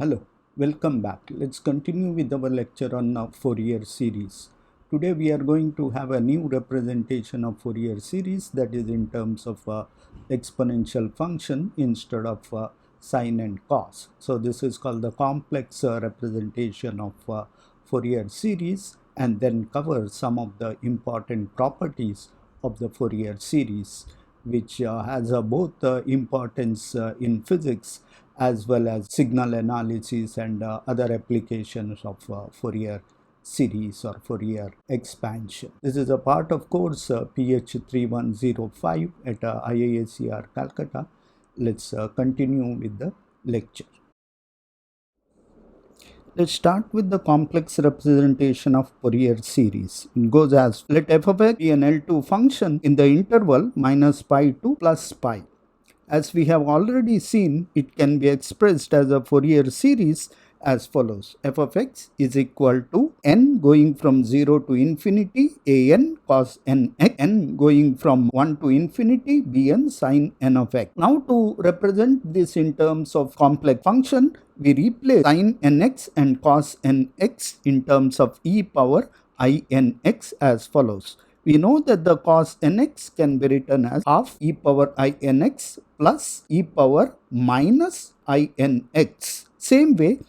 Hello, welcome back. Let's continue with our lecture on Fourier series. Today we are going to have a new representation of Fourier series, that is in terms of exponential function instead of sine and cos. So this is called the complex representation of Fourier series, and then cover some of the important properties of the Fourier series, which has both importance in physics as well as signal analysis and other applications of Fourier series or Fourier expansion. This is a part of course PH 3105 at IISER Calcutta. Let's continue with the lecture. Let's start with the complex representation of Fourier series. It goes as, let f of x be an L2 function in the interval minus pi to plus pi. As we have already seen, it can be expressed as a Fourier series as follows. F of x is equal to n going from 0 to infinity a n cos n x, n going from 1 to infinity b n sin n of x. Now to represent this in terms of complex function, we replace sin nx and cos nx in terms of e power I n x as follows. We know that the cos nx can be written as half e power I nx plus e power minus I nx. Same way,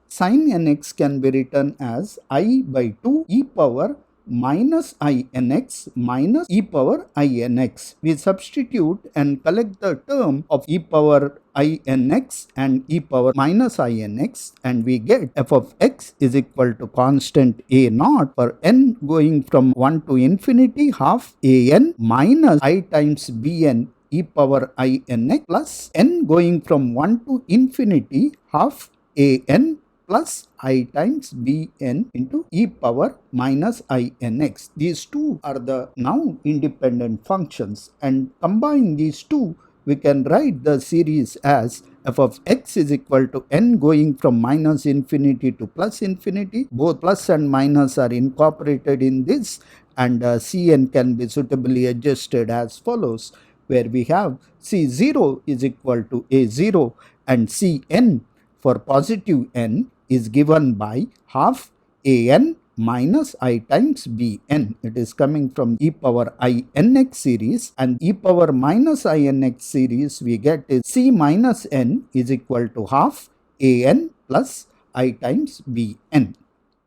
sin nx can be written as I by 2 e power minus I nx minus e power I nx. We substitute and collect the term of e power I nx and e power minus I nx, and we get f of x is equal to constant a naught for n going from 1 to infinity half a n minus I times b n e power I nx plus n going from 1 to infinity half a n plus I times bn into e power minus I nx. These two are the now independent functions, and combine these two, we can write the series as f of x is equal to n going from minus infinity to plus infinity. Both plus and minus are incorporated in this, and Cn can be suitably adjusted as follows, where we have C0 is equal to A0 and Cn for positive n is given by half an minus I times bn. It is coming from e power I nx series, and e power minus I nx series we get is c minus n is equal to half an plus I times bn.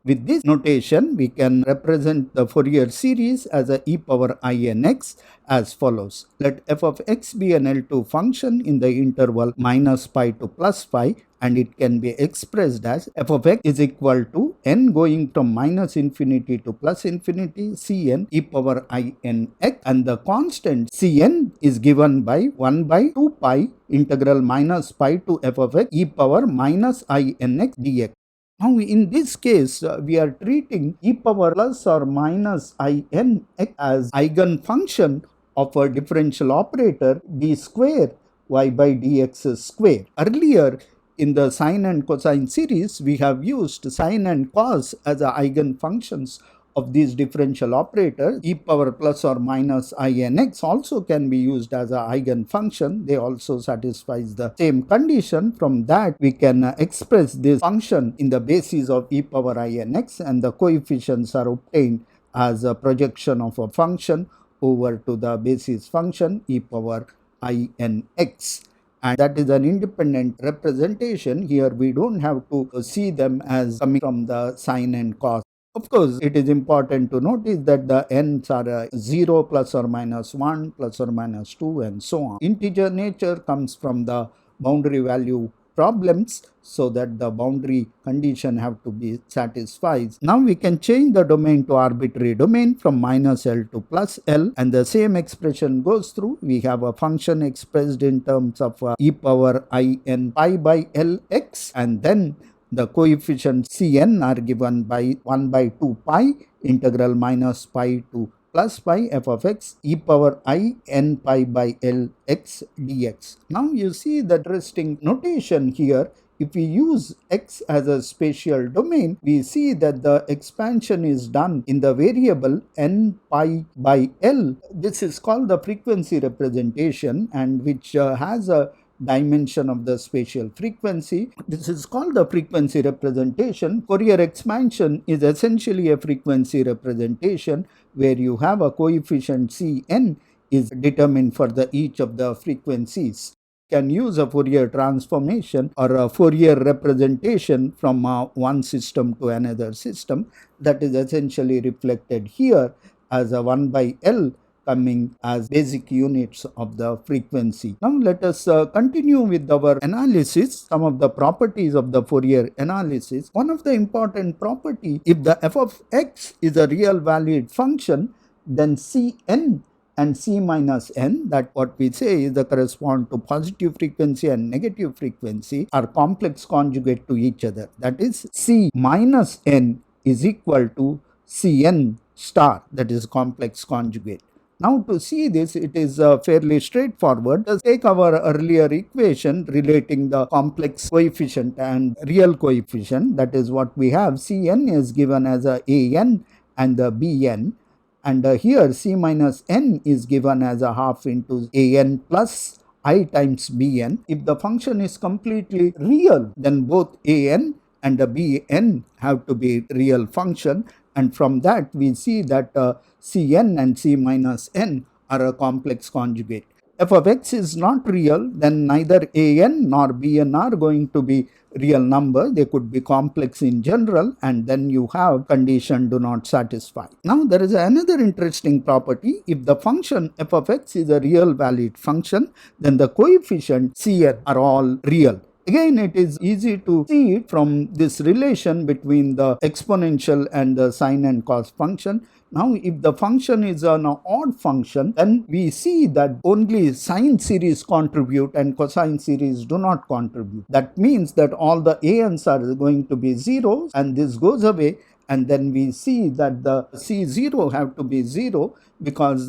With this notation, we can represent the Fourier series as a e power I nx as follows. Let f of x be an L2 function in the interval minus pi to plus pi, and it can be expressed as f of x is equal to n going from minus infinity to plus infinity cn e power I nx, and the constant cn is given by 1 by 2 pi integral minus pi to f of x e power minus I nx dx. Now in this case, we are treating e power plus or minus I n x as eigenfunction of a differential operator d square y by dx square. Earlier in the sine and cosine series, we have used sine and cos as eigenfunctions of these differential operators. E power plus or minus I nx also can be used as an eigenfunction. They also satisfies the same condition. From that, we can express this function in the basis of e power I nx, and the coefficients are obtained as a projection of a function over to the basis function e power I nx. And that is an independent representation. Here we don't have to see them as coming from the sine and cos. Of course, it is important to notice that the n's are 0 plus or minus 1 plus or minus 2 and so on. Integer nature comes from the boundary value problems, so that the boundary condition have to be satisfied. Now we can change the domain to arbitrary domain from minus L to plus L, and the same expression goes through. We have a function expressed in terms of e power I n pi by Lx, and then the coefficients Cn are given by 1 by 2 pi integral minus pi to plus pi f of x e power I n pi by L x dx. Now you see the interesting notation here. If we use x as a spatial domain, we see that the expansion is done in the variable n pi by L. This is called the frequency representation, and which has a dimension of the spatial frequency. This is called the frequency representation. Fourier expansion is essentially a frequency representation where you have a coefficient Cn is determined for each of the frequencies. Can use a Fourier transformation or a Fourier representation from one system to another system. That is essentially reflected here as a 1 by L coming as basic units of the frequency. Now let us continue with our analysis, some of the properties of the Fourier analysis. One of the important property, if the f of x is a real valued function, then Cn and C minus n, that what we say is the correspond to positive frequency and negative frequency, are complex conjugate to each other. That is, C minus n is equal to Cn star, that is complex conjugate. Now to see this, it is fairly straightforward. Let's take our earlier equation relating the complex coefficient and real coefficient. That is what we have. Cn is given as a an and the bn. And here C minus n is given as a half into an plus I times bn. If the function is completely real, then both an and the bn have to be real function. And from that we see that Cn and C minus n are a complex conjugate. F of x is not real, then neither an nor bn are going to be real number. They could be complex in general, and then you have condition do not satisfy. Now there is another interesting property. If the function f of x is a real valid function, then the coefficient Cn are all real. Again, it is easy to see it from this relation between the exponential and the sine and cos function. Now, if the function is an odd function, then we see that only sine series contribute and cosine series do not contribute. That means that all the ans are going to be zeros, and this goes away, and then we see that the C0 have to be 0 because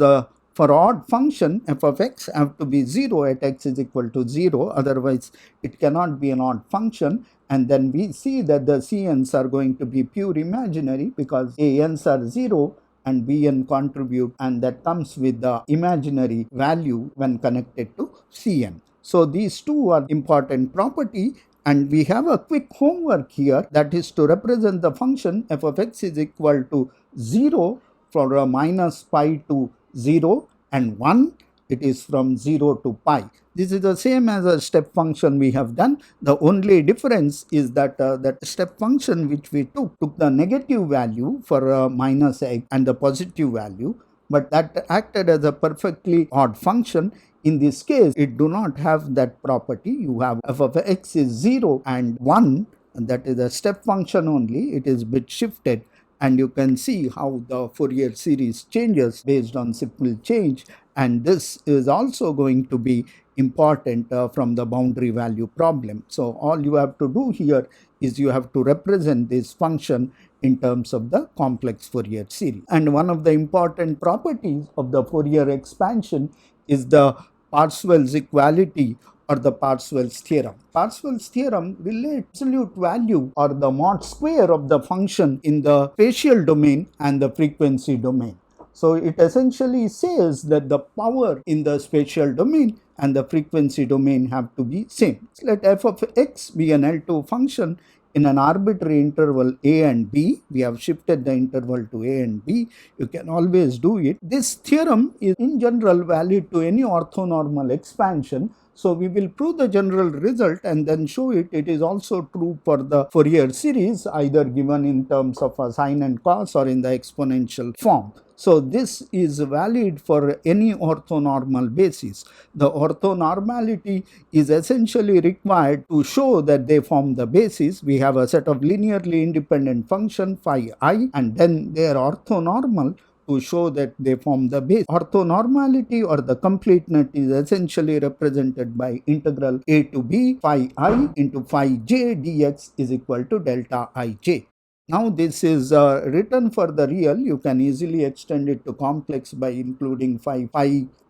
for odd function f of x have to be 0 at x is equal to 0, otherwise it cannot be an odd function. And then we see that the Cn's are going to be pure imaginary because An's are 0 and Bn contribute, and that comes with the imaginary value when connected to Cn. So these two are important property, and we have a quick homework here, that is to represent the function f of x is equal to 0 for a minus pi to 0 and 1, it is from 0 to pi. This is the same as a step function we have done. The only difference is that that step function which we took the negative value for minus x and the positive value, but that acted as a perfectly odd function. In this case, it do not have that property. You have f of x is 0 and 1, and that is a step function only. It is bit shifted, and you can see how the Fourier series changes based on simple change, and this is also going to be important from the boundary value problem. So all you have to do here is you have to represent this function in terms of the complex Fourier series. And one of the important properties of the Fourier expansion is the Parseval's equality or the Parseval's theorem. Parseval's theorem relates absolute value or the mod square of the function in the spatial domain and the frequency domain. So it essentially says that the power in the spatial domain and the frequency domain have to be same. Let f of x be an L2 function in an arbitrary interval a and b. We have shifted the interval to a and b. You can always do it. This theorem is in general valid to any orthonormal expansion. So we will prove the general result and then show it. It is also true for the Fourier series, either given in terms of a sine and cos or in the exponential form. So this is valid for any orthonormal basis. The orthonormality is essentially required to show that they form the basis. We have a set of linearly independent function phi I, and then they are orthonormal to show that they form the base. Orthonormality or the completeness is essentially represented by integral a to b phi I into phi j dx is equal to delta ij. Now this is written for the real. You can easily extend it to complex by including phi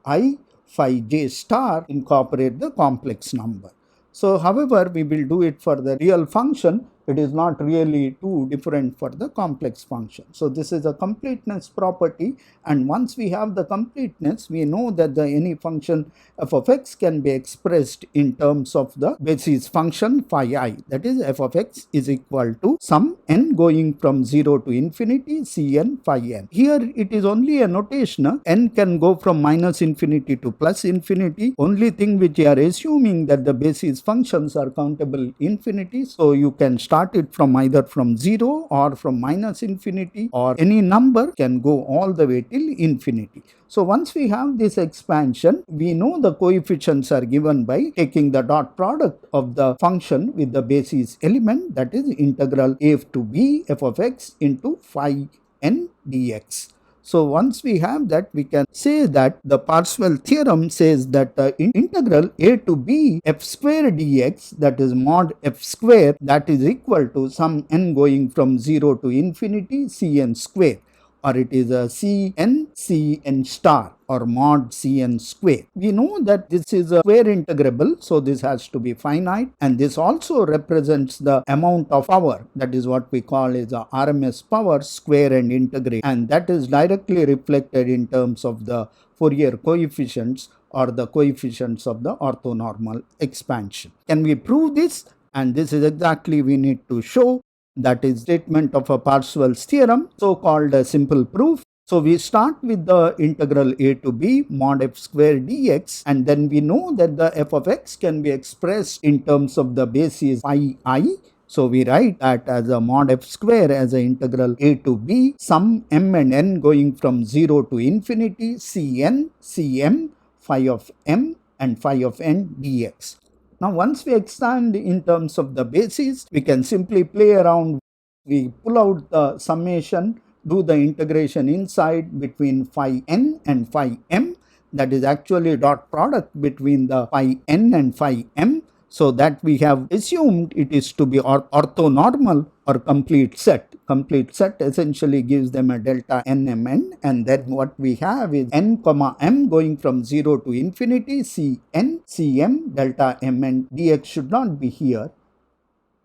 I, phi j star, incorporate the complex number. So however, we will do it for the real function it is not really too different for the complex function. So this is a completeness property, and once we have the completeness, we know that any function f of x can be expressed in terms of the basis function phi I, that is f of x is equal to some n going from 0 to infinity Cn phi n. Here it is only a notation, n can go from minus infinity to plus infinity. Only thing which we are assuming that the basis functions are countable infinity, so you can start it from either from 0 or from minus infinity, or any number can go all the way till infinity. So once we have this expansion, we know the coefficients are given by taking the dot product of the function with the basis element, that is integral a to b f of x into phi n dx. So once we have that, we can say that the Parseval theorem says that integral a to b f square dx, that is mod f square, that is equal to some n going from 0 to infinity Cn square, or it is a Cn star or mod Cn square. We know that this is a square integrable, so this has to be finite, and this also represents the amount of power, that is what we call is a RMS power square and integrate, and that is directly reflected in terms of the Fourier coefficients or the coefficients of the orthonormal expansion. Can we prove this? And this is exactly we need to show. That is statement of a Parseval's theorem, so called a simple proof. So we start with the integral a to b mod f square dx, and then we know that the f of x can be expressed in terms of the basis phi I. So we write that as a mod f square as a integral a to b some m and n going from 0 to infinity Cn Cm phi of m and phi of n dx. Now once we expand in terms of the basis, we can simply play around. We pull out the summation, do the integration inside between phi n and phi m, that is actually dot product between the phi n and phi m, so that we have assumed it is to be orthonormal or complete set. Complete set essentially gives them a delta nmn, and then what we have is n comma m going from 0 to infinity Cn Cm delta mn dx should not be here,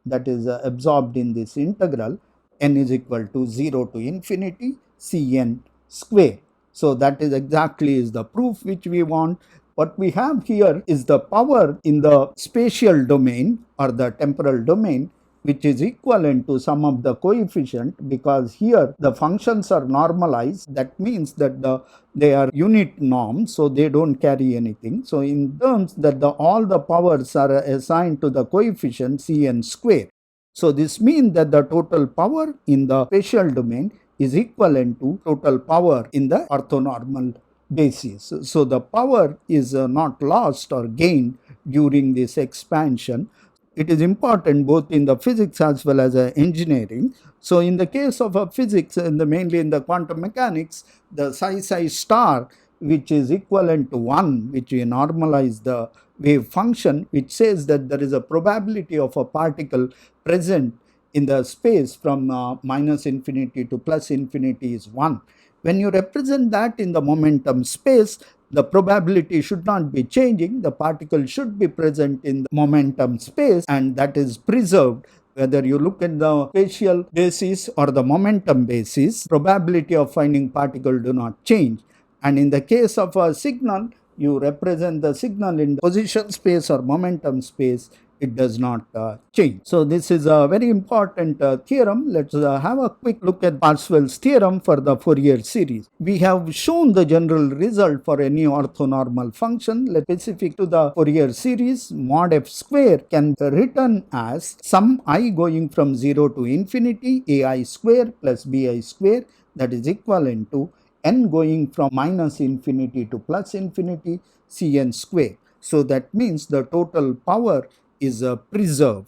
that is absorbed in this integral. N is equal to 0 to infinity Cn square. So that is exactly is the proof which we want. What we have here is the power in the spatial domain or the temporal domain, which is equivalent to sum of the coefficient, because here the functions are normalized. That means that they are unit norms, so they don't carry anything. So in terms that all the powers are assigned to the coefficient Cn square. So this means that the total power in the spatial domain is equivalent to total power in the orthonormal basis. So the power is not lost or gained during this expansion. It is important both in the physics as well as engineering. So in the case of physics, mainly in the quantum mechanics, the psi star, which is equivalent to 1, which we normalize the wave function, which says that there is a probability of a particle present in the space from minus infinity to plus infinity is 1. When you represent that in the momentum space, the probability should not be changing. The particle should be present in the momentum space, and that is preserved. Whether you look at the spatial basis or the momentum basis, probability of finding particle do not change. And in the case of a signal, you represent the signal in the position space or momentum space, it does not change. So this is a very important theorem. Let's have a quick look at Parseval's theorem for the Fourier series. We have shown the general result for any orthonormal function specific to the Fourier series. Mod f square can be written as some I going from 0 to infinity ai square plus bi square, that is equivalent to n going from minus infinity to plus infinity Cn square. So that means the total power is preserved.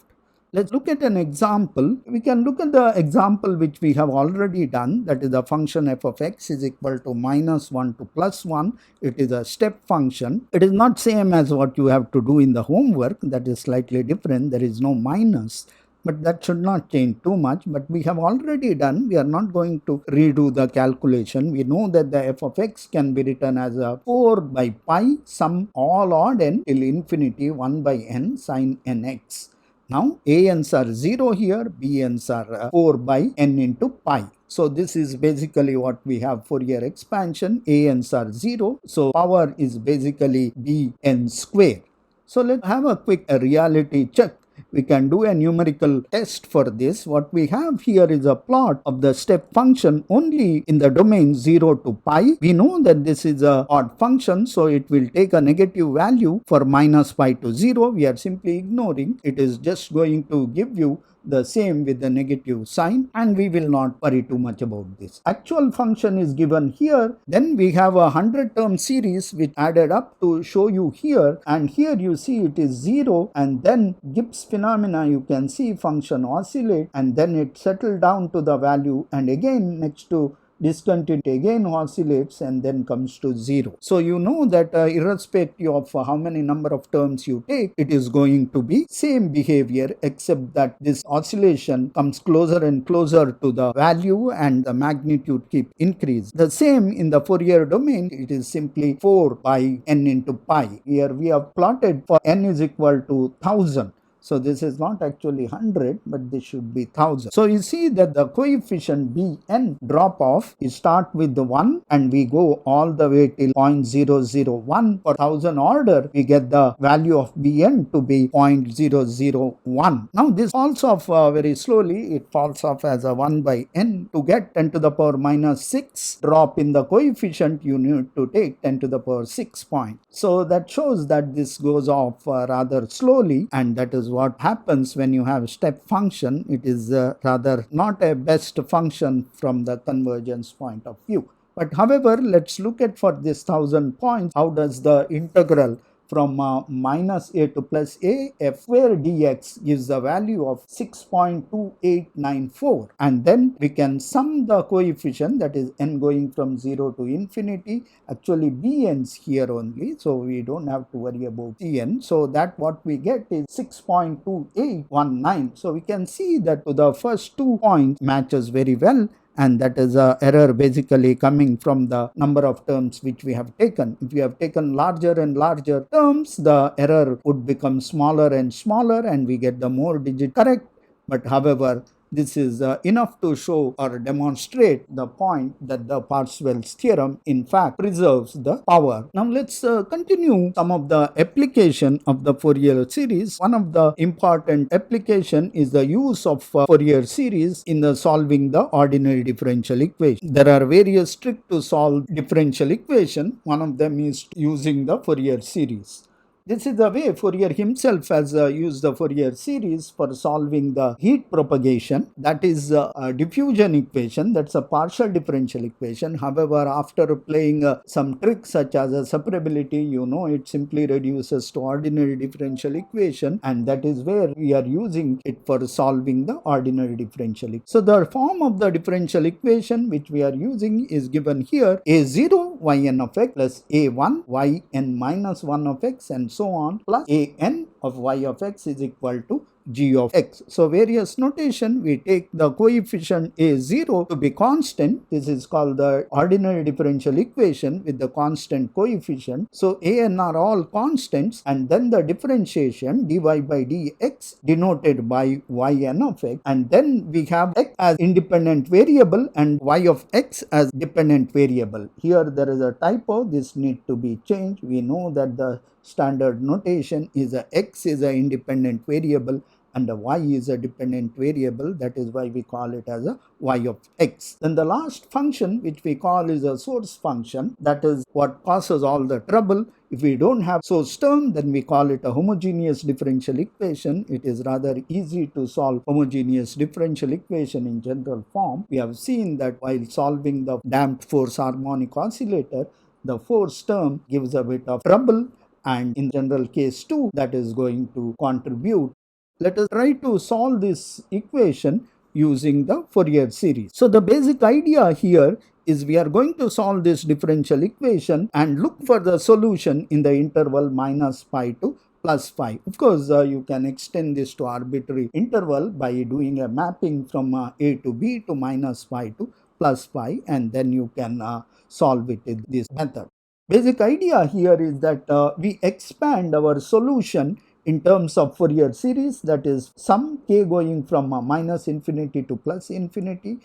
Let's look at an example. We can look at the example which we have already done, that is the function f of x is equal to minus 1 to plus 1. It is a step function. It is not same as what you have to do in the homework. That is slightly different. There is no minus, but that should not change too much. But we have already done. We are not going to redo the calculation. We know that the f of x can be written as a 4 by pi sum all odd n till infinity 1 by n sin nx. Now ANs are 0 here, BNs are 4 by n into pi. So this is basically what we have Fourier expansion. ANs are 0. So power is basically Bn square. So let's have a quick reality check. We can do a numerical test for this. What we have here is a plot of the step function only in the domain 0 to pi. We know that this is a odd function, so it will take a negative value for minus pi to 0. We are simply ignoring. It is just going to give you the same with the negative sign, and we will not worry too much about this. Actual function is given here. Then we have a 100 term series which added up to show you here, and here you see it is 0, and then Gibbs phenomena, you can see function oscillate and then it settled down to the value, and again next to discontinuity again oscillates and then comes to 0. So you know that irrespective of how many number of terms you take, it is going to be same behavior, except that this oscillation comes closer and closer to the value and the magnitude keep increase. The same in the Fourier domain, it is simply 4 by n into pi. Here we have plotted for n is equal to 1000. So this is not actually 100, but this should be 1000. So you see that the coefficient Bn drop off, you start with the 1 and we go all the way till 0.001. For 1000 order, we get the value of Bn to be 0.001. Now this falls off very slowly. It falls off as a 1 by n. To get 10 to the power minus 6 drop in the coefficient, you need to take 10 to the power 6 point. So that shows that this goes off rather slowly, and that is what happens when you have step function. It is rather not a best function from the convergence point of view. But however, let's look at for this 1000 points, how does the integral from minus a to plus a, f square dx gives the value of 6.2894, and then we can sum the coefficient, that is n going from 0 to infinity. Actually bn's here only, so we don't have to worry about cn. So that what we get is 6.2819. So we can see that the first 2 points matches very well, and that is a error basically coming from the number of terms which we have taken. If we have taken larger and larger terms, the error would become smaller and smaller and we get the more digit correct. But however, this is enough to show or demonstrate the point that the Parseval's theorem in fact preserves the power. Now let's continue some of the application of the Fourier series. One of the important application is the use of Fourier series in the solving the ordinary differential equation. There are various tricks to solve differential equation. One of them is using the Fourier series. This is the way Fourier himself has used the Fourier series for solving the heat propagation. That is a diffusion equation. That's a partial differential equation. However, after playing some tricks such as a separability, you know, it simply reduces to ordinary differential equation, and that is where we are using it for solving the ordinary differential equation. So the form of the differential equation which we are using is given here: a0 yn of x plus a1 yn minus 1 of x and so on, plus an of y of x is equal to g of x. So various notation, we take the coefficient a0 to be constant. This is called the ordinary differential equation with the constant coefficient. So an are all constants, and then the differentiation dy by dx denoted by yn of x, and then we have x as independent variable and y of x as dependent variable. Here there is a typo, this need to be changed. We know that the standard notation is a x is an independent variable and a y is a dependent variable. That is why we call it as a y of x. Then the last function which we call is a source function. That is what causes all the trouble. If we don't have source term, then we call it a homogeneous differential equation. It is rather easy to solve homogeneous differential equation in general form. We have seen that while solving the damped force harmonic oscillator, the force term gives a bit of trouble, and in general case 2, that is going to contribute. Let us try to solve this equation using the Fourier series. So the basic idea here is we are going to solve this differential equation and look for the solution in the interval minus pi to plus pi. Of course, you can extend this to arbitrary interval by doing a mapping from a to b to minus pi to plus pi, and then you can solve it in this method. Basic idea here is that we expand our solution in terms of Fourier series, that is sum k going from minus infinity to plus infinity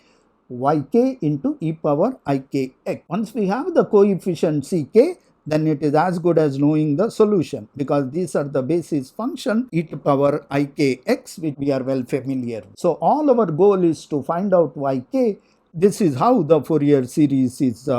yk into e power ikx. Once we have the coefficient ck, then it is as good as knowing the solution, because these are the basis function e to power ikx, which we are well familiar with. So all our goal is to find out yk. This is how the Fourier series is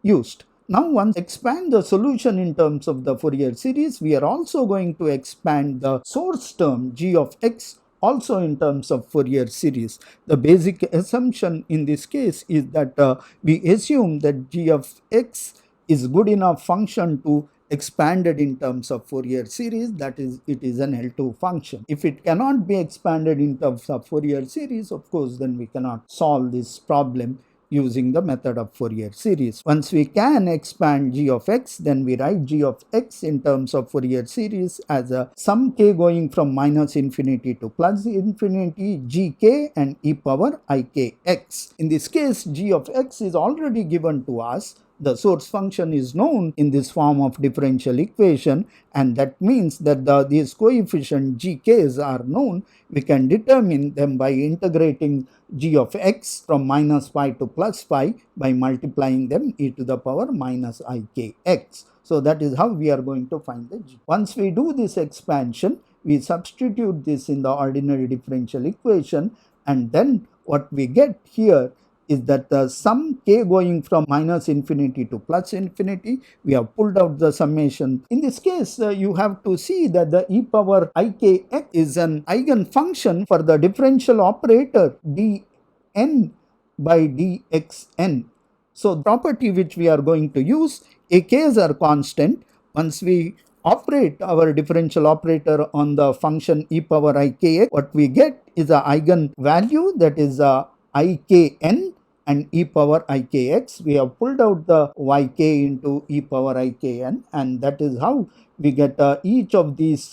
used. Now once expand the solution in terms of the Fourier series, we are also going to expand the source term g of x also in terms of Fourier series. The basic assumption in this case is that we assume that g of x is good enough function to expanded in terms of Fourier series, that is, it is an L2 function. If it cannot be expanded in terms of Fourier series, of course, then we cannot solve this problem using the method of Fourier series. Once we can expand g of x, then we write g of x in terms of Fourier series as a sum k going from minus infinity to plus infinity gk and e power ikx. In this case, g of x is already given to us. The source function is known in this form of differential equation, and that means that these coefficient gk's are known. We can determine them by integrating g of x from minus pi to plus pi by multiplying them e to the power minus ikx. So that is how we are going to find the g. Once we do this expansion, we substitute this in the ordinary differential equation, and then what we get here is that the sum k going from minus infinity to plus infinity, we have pulled out the summation. In this case, you have to see that the e power ikx is an eigenfunction for the differential operator dn by dxn. So the property which we are going to use, ak's are constant. Once we operate our differential operator on the function e power ikx, what we get is an eigenvalue, that is ikn and e power ikx. We have pulled out the yk into e power ikn, and that is how we get each of these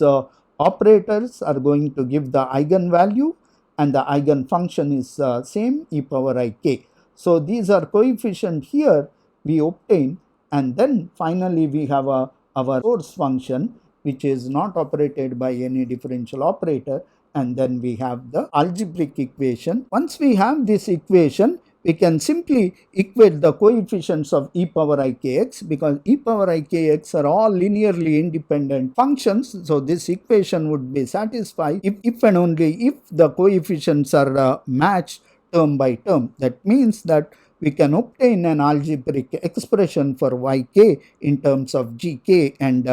operators are going to give the eigenvalue, and the eigenfunction is same, e power ik. So these are coefficient here we obtain, and then finally we have our source function, which is not operated by any differential operator, and then we have the algebraic equation. Once we have this equation, we can simply equate the coefficients of e power ikx, because e power ikx are all linearly independent functions. So this equation would be satisfied if and only if the coefficients are matched term by term. That means that we can obtain an algebraic expression for yk in terms of gk and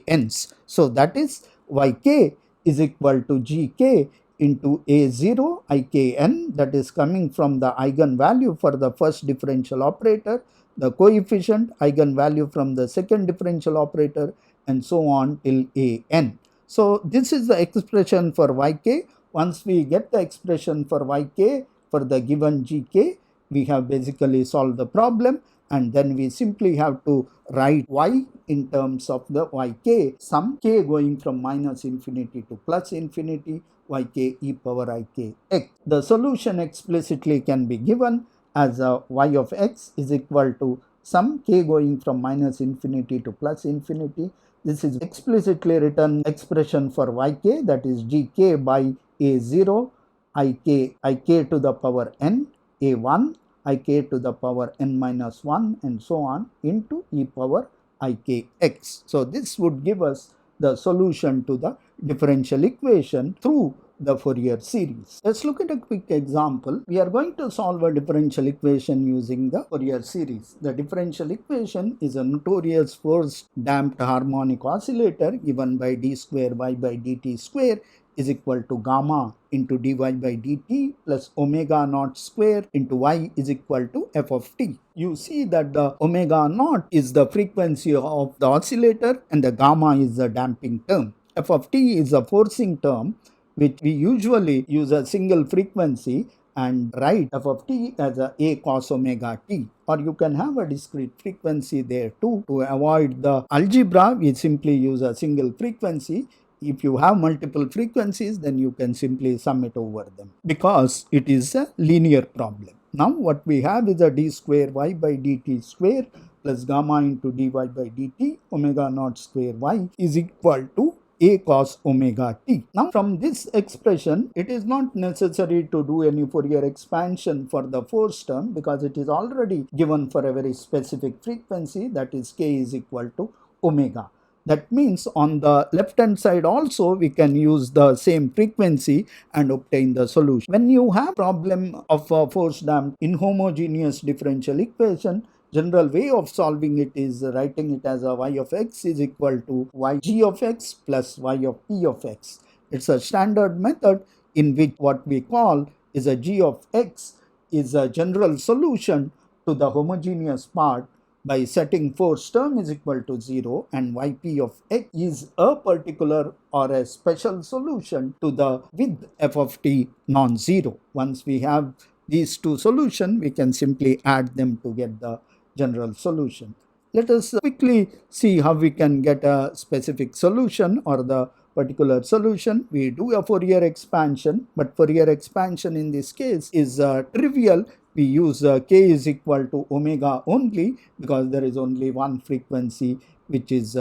ans. So that is yk is equal to gk into a0 ikn, that is coming from the eigenvalue for the first differential operator, the coefficient eigenvalue from the second differential operator, and so on till an. So this is the expression for yk. Once we get the expression for yk for the given gk, we have basically solved the problem, and then we simply have to write y in terms of the yk, sum k going from minus infinity to plus infinity, yk e power ikx. The solution explicitly can be given as y of x is equal to sum k going from minus infinity to plus infinity. This is explicitly written expression for yk, that is gk by a0 ik to the power n, a1 ik to the power n minus 1, and so on into e power ikx. So this would give us the solution to the differential equation through the Fourier series. Let's look at a quick example. We are going to solve a differential equation using the Fourier series. The differential equation is a notorious forced damped harmonic oscillator given by d square y by dt square is equal to gamma into dy by dt plus omega naught square into y is equal to f of t. You see that the omega naught is the frequency of the oscillator and the gamma is the damping term. F of t is a forcing term, which we usually use a single frequency and write f of t as a cos omega t, or you can have a discrete frequency there too. To avoid the algebra, we simply use a single frequency. If you have multiple frequencies, then you can simply sum it over them, because it is a linear problem. Now what we have is a d square y by dt square plus gamma into dy by dt omega naught square y is equal to a cos omega t. Now from this expression, it is not necessary to do any Fourier expansion for the force term because it is already given for a very specific frequency, that is k is equal to omega. That means on the left hand side also we can use the same frequency and obtain the solution. When you have problem of a force damped inhomogeneous differential equation, general way of solving it is writing it as a y of x is equal to yg of x plus y of p of x. It's a standard method in which what we call is a g of x is a general solution to the homogeneous part by setting force term is equal to 0 and yp of x is a particular or a special solution to the with f of t non-zero. Once we have these two solutions, we can simply add them to get the general solution. Let us quickly see how we can get a specific solution or the particular solution. We do a Fourier expansion, but Fourier expansion in this case is trivial. We use k is equal to omega only because there is only one frequency which is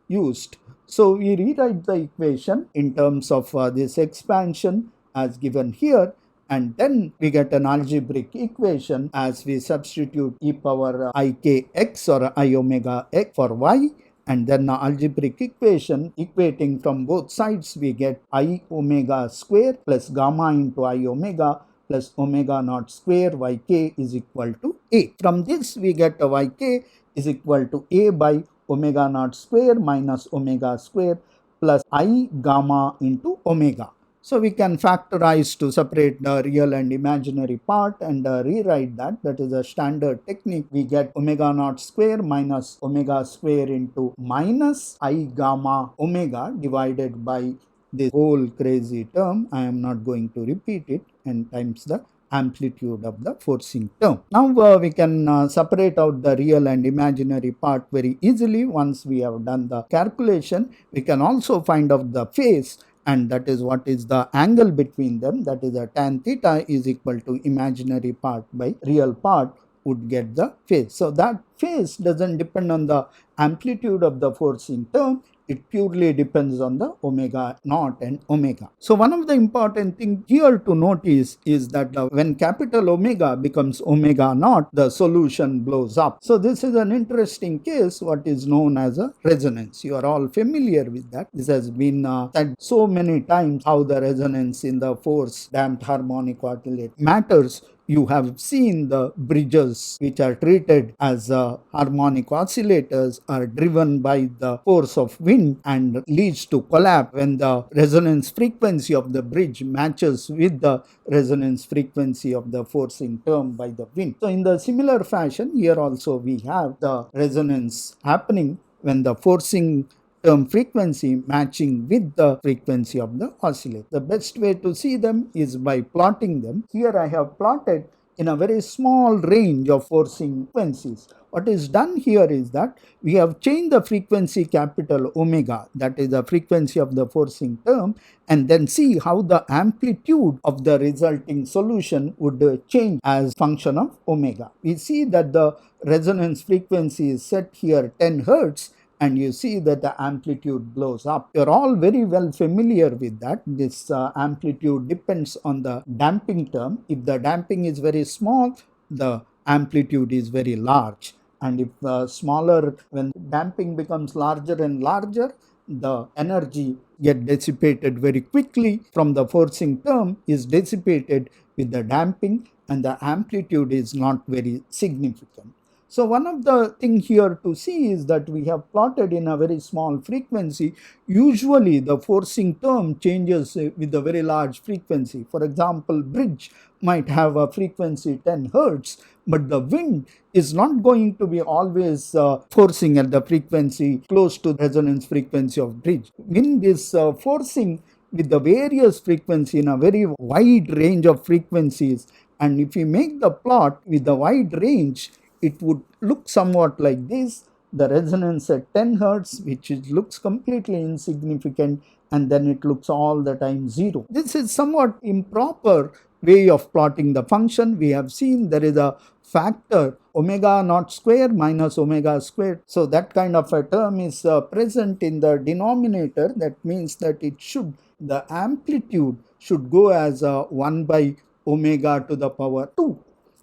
used. So we rewrite the equation in terms of this expansion as given here, and then we get an algebraic equation as we substitute e power ikx or I omega x for y, and then the algebraic equation equating from both sides we get I omega square plus gamma into I omega plus omega naught square yk is equal to a. From this we get a yk is equal to a by omega naught square minus omega square plus I gamma into omega. So we can factorize to separate the real and imaginary part and rewrite that. That is a standard technique. We get omega naught square minus omega square into minus I gamma omega divided by this whole crazy term. I am not going to repeat it, and times the amplitude of the forcing term. Now we can separate out the real and imaginary part very easily. Once we have done the calculation, we can also find out the phase, and that is what is the angle between them, that is a tan theta is equal to imaginary part by real part would get the phase. So that phase doesn't depend on the amplitude of the forcing term, it purely depends on the omega naught and omega. So one of the important things here to notice is that when capital omega becomes omega naught, the solution blows up. So this is an interesting case, what is known as a resonance. You are all familiar with that. This has been said so many times, how the resonance in the force damped harmonic oscillator matters. You have seen the bridges which are treated as harmonic oscillators are driven by the force of wind and leads to collapse when the resonance frequency of the bridge matches with the resonance frequency of the forcing term by the wind. So in the similar fashion, here also we have the resonance happening when the forcing term frequency matching with the frequency of the oscillator. The best way to see them is by plotting them. Here I have plotted in a very small range of forcing frequencies. What is done here is that we have changed the frequency capital omega, that is the frequency of the forcing term, and then see how the amplitude of the resulting solution would change as function of omega. We see that the resonance frequency is set here 10 Hertz, and you see that the amplitude blows up. You're all very well familiar with that. This amplitude depends on the damping term. If the damping is very small, the amplitude is very large. And if smaller, when damping becomes larger and larger, the energy gets dissipated very quickly from the forcing term is dissipated with the damping, and the amplitude is not very significant. So one of the things here to see is that we have plotted in a very small frequency. Usually the forcing term changes with a very large frequency. For example, bridge might have a frequency 10 Hertz, but the wind is not going to be always forcing at the frequency close to the resonance frequency of bridge. Wind is forcing with the various frequency in a very wide range of frequencies, and if we make the plot with the wide range, it would look somewhat like this. The resonance at 10 Hertz, which looks completely insignificant, and then it looks all the time 0. This is somewhat improper way of plotting the function. We have seen there is a factor omega naught square minus omega square. So that kind of a term is present in the denominator. That means that the amplitude should go as 1 by omega to the power 2.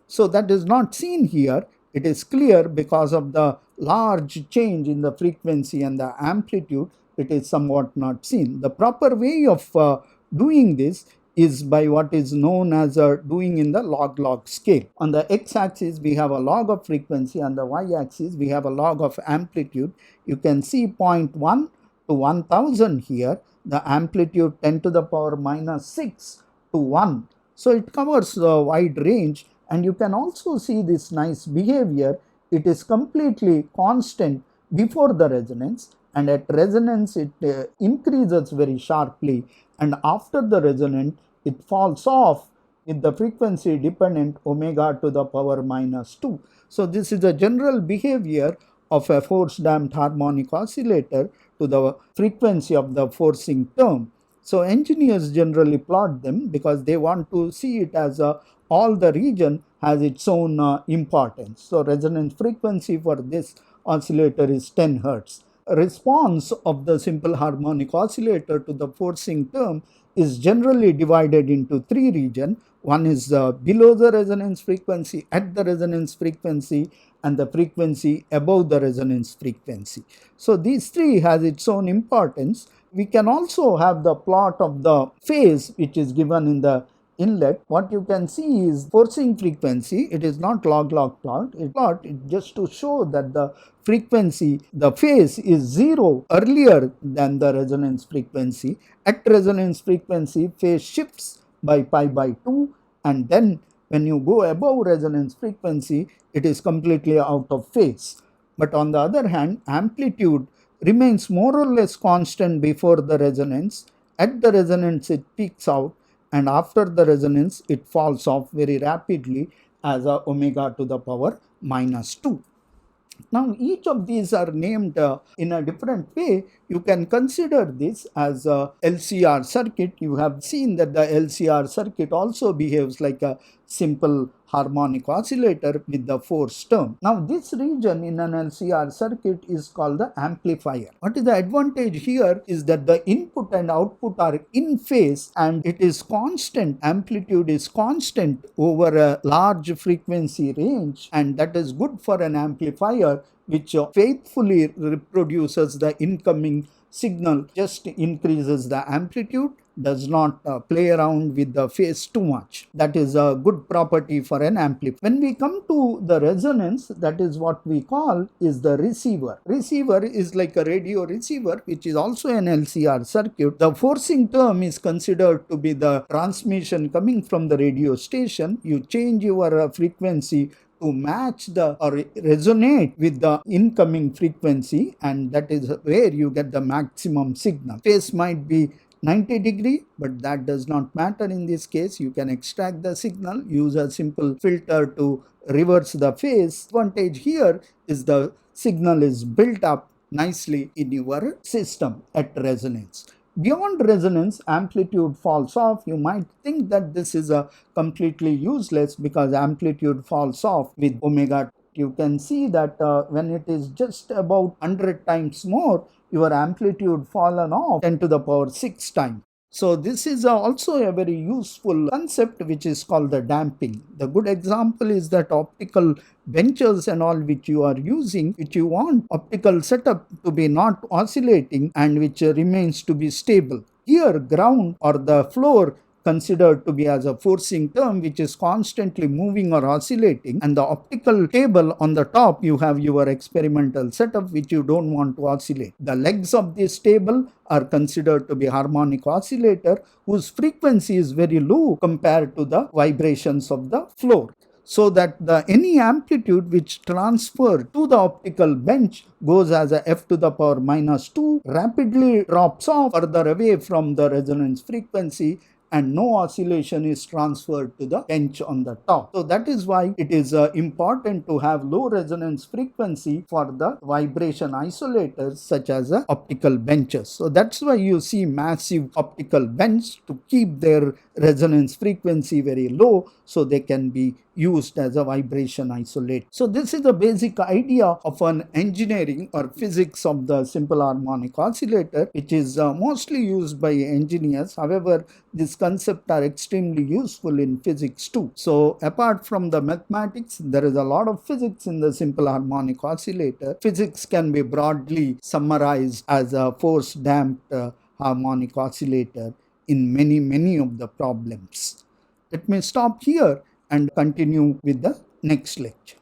So that is not seen here. It is clear because of the large change in the frequency and the amplitude, it is somewhat not seen. The proper way of doing this is by what is known as doing in the log-log scale. On the x-axis, we have a log of frequency. On the y-axis, we have a log of amplitude. You can see 0.1 to 1000 here. The amplitude 10 to the power minus 6 to 1. So it covers a wide range. And you can also see this nice behavior. It is completely constant before the resonance, and at resonance it increases very sharply, and after the resonance it falls off with the frequency dependent omega to the power minus 2. So this is the general behavior of a force damped harmonic oscillator to the frequency of the forcing term. So engineers generally plot them because they want to see it as all the region has its own importance. So resonance frequency for this oscillator is 10 Hertz. Response of the simple harmonic oscillator to the forcing term is generally divided into three regions. One is below the resonance frequency, at the resonance frequency, and the frequency above the resonance frequency. So these three has its own importance. We can also have the plot of the phase which is given in the inlet. What you can see is forcing frequency. It is not log-log plot. It just to show that the frequency, the phase is 0 earlier than the resonance frequency. At resonance frequency, phase shifts by pi by 2, and then when you go above resonance frequency, it is completely out of phase. But on the other hand, amplitude remains more or less constant before the resonance. At the resonance, it peaks out, and after the resonance, it falls off very rapidly as omega to the power minus 2. Now, each of these are named in a different way. You can consider this as a LCR circuit. You have seen that the LCR circuit also behaves like a simple harmonic oscillator with the force term. Now, this region in an LCR circuit is called the amplifier. What is the advantage here is that the input and output are in phase and it is constant. Amplitude is constant over a large frequency range, and that is good for an amplifier which faithfully reproduces the incoming signal, just increases the amplitude, does not play around with the phase too much. That is a good property for an amplifier. When we come to the resonance, that is what we call is the receiver. Receiver is like a radio receiver, which is also an LCR circuit. The forcing term is considered to be the transmission coming from the radio station. You change your frequency to match or resonate with the incoming frequency, and that is where you get the maximum signal. Phase might be 90 degree, but that does not matter in this case. You can extract the signal, use a simple filter to reverse the phase. Advantage here is the signal is built up nicely in your system at resonance. Beyond resonance, amplitude falls off. You might think that this is a completely useless because amplitude falls off with omega. You can see that when it is just about 100 times more, your amplitude fallen off 10 to the power 6 times. So this is also a very useful concept which is called the damping. The good example is that optical benches and all which you are using, which you want optical setup to be not oscillating and which remains to be stable. Here ground or the floor considered to be as a forcing term which is constantly moving or oscillating, and the optical table on the top you have your experimental setup which you don't want to oscillate. The legs of this table are considered to be harmonic oscillator whose frequency is very low compared to the vibrations of the floor, so that any amplitude which transfer to the optical bench goes as a f to the power minus 2, rapidly drops off further away from the resonance frequency, and no oscillation is transferred to the bench on the top. So that is why it is important to have low resonance frequency for the vibration isolators such as optical benches. So that's why you see massive optical bench to keep their resonance frequency very low so they can be used as a vibration isolate. So this is the basic idea of an engineering or physics of the simple harmonic oscillator, which is mostly used by engineers. However, these concepts are extremely useful in physics too. So apart from the mathematics, there is a lot of physics in the simple harmonic oscillator. Physics can be broadly summarized as a force damped harmonic oscillator in many of the problems. Let me stop here and continue with the next lecture.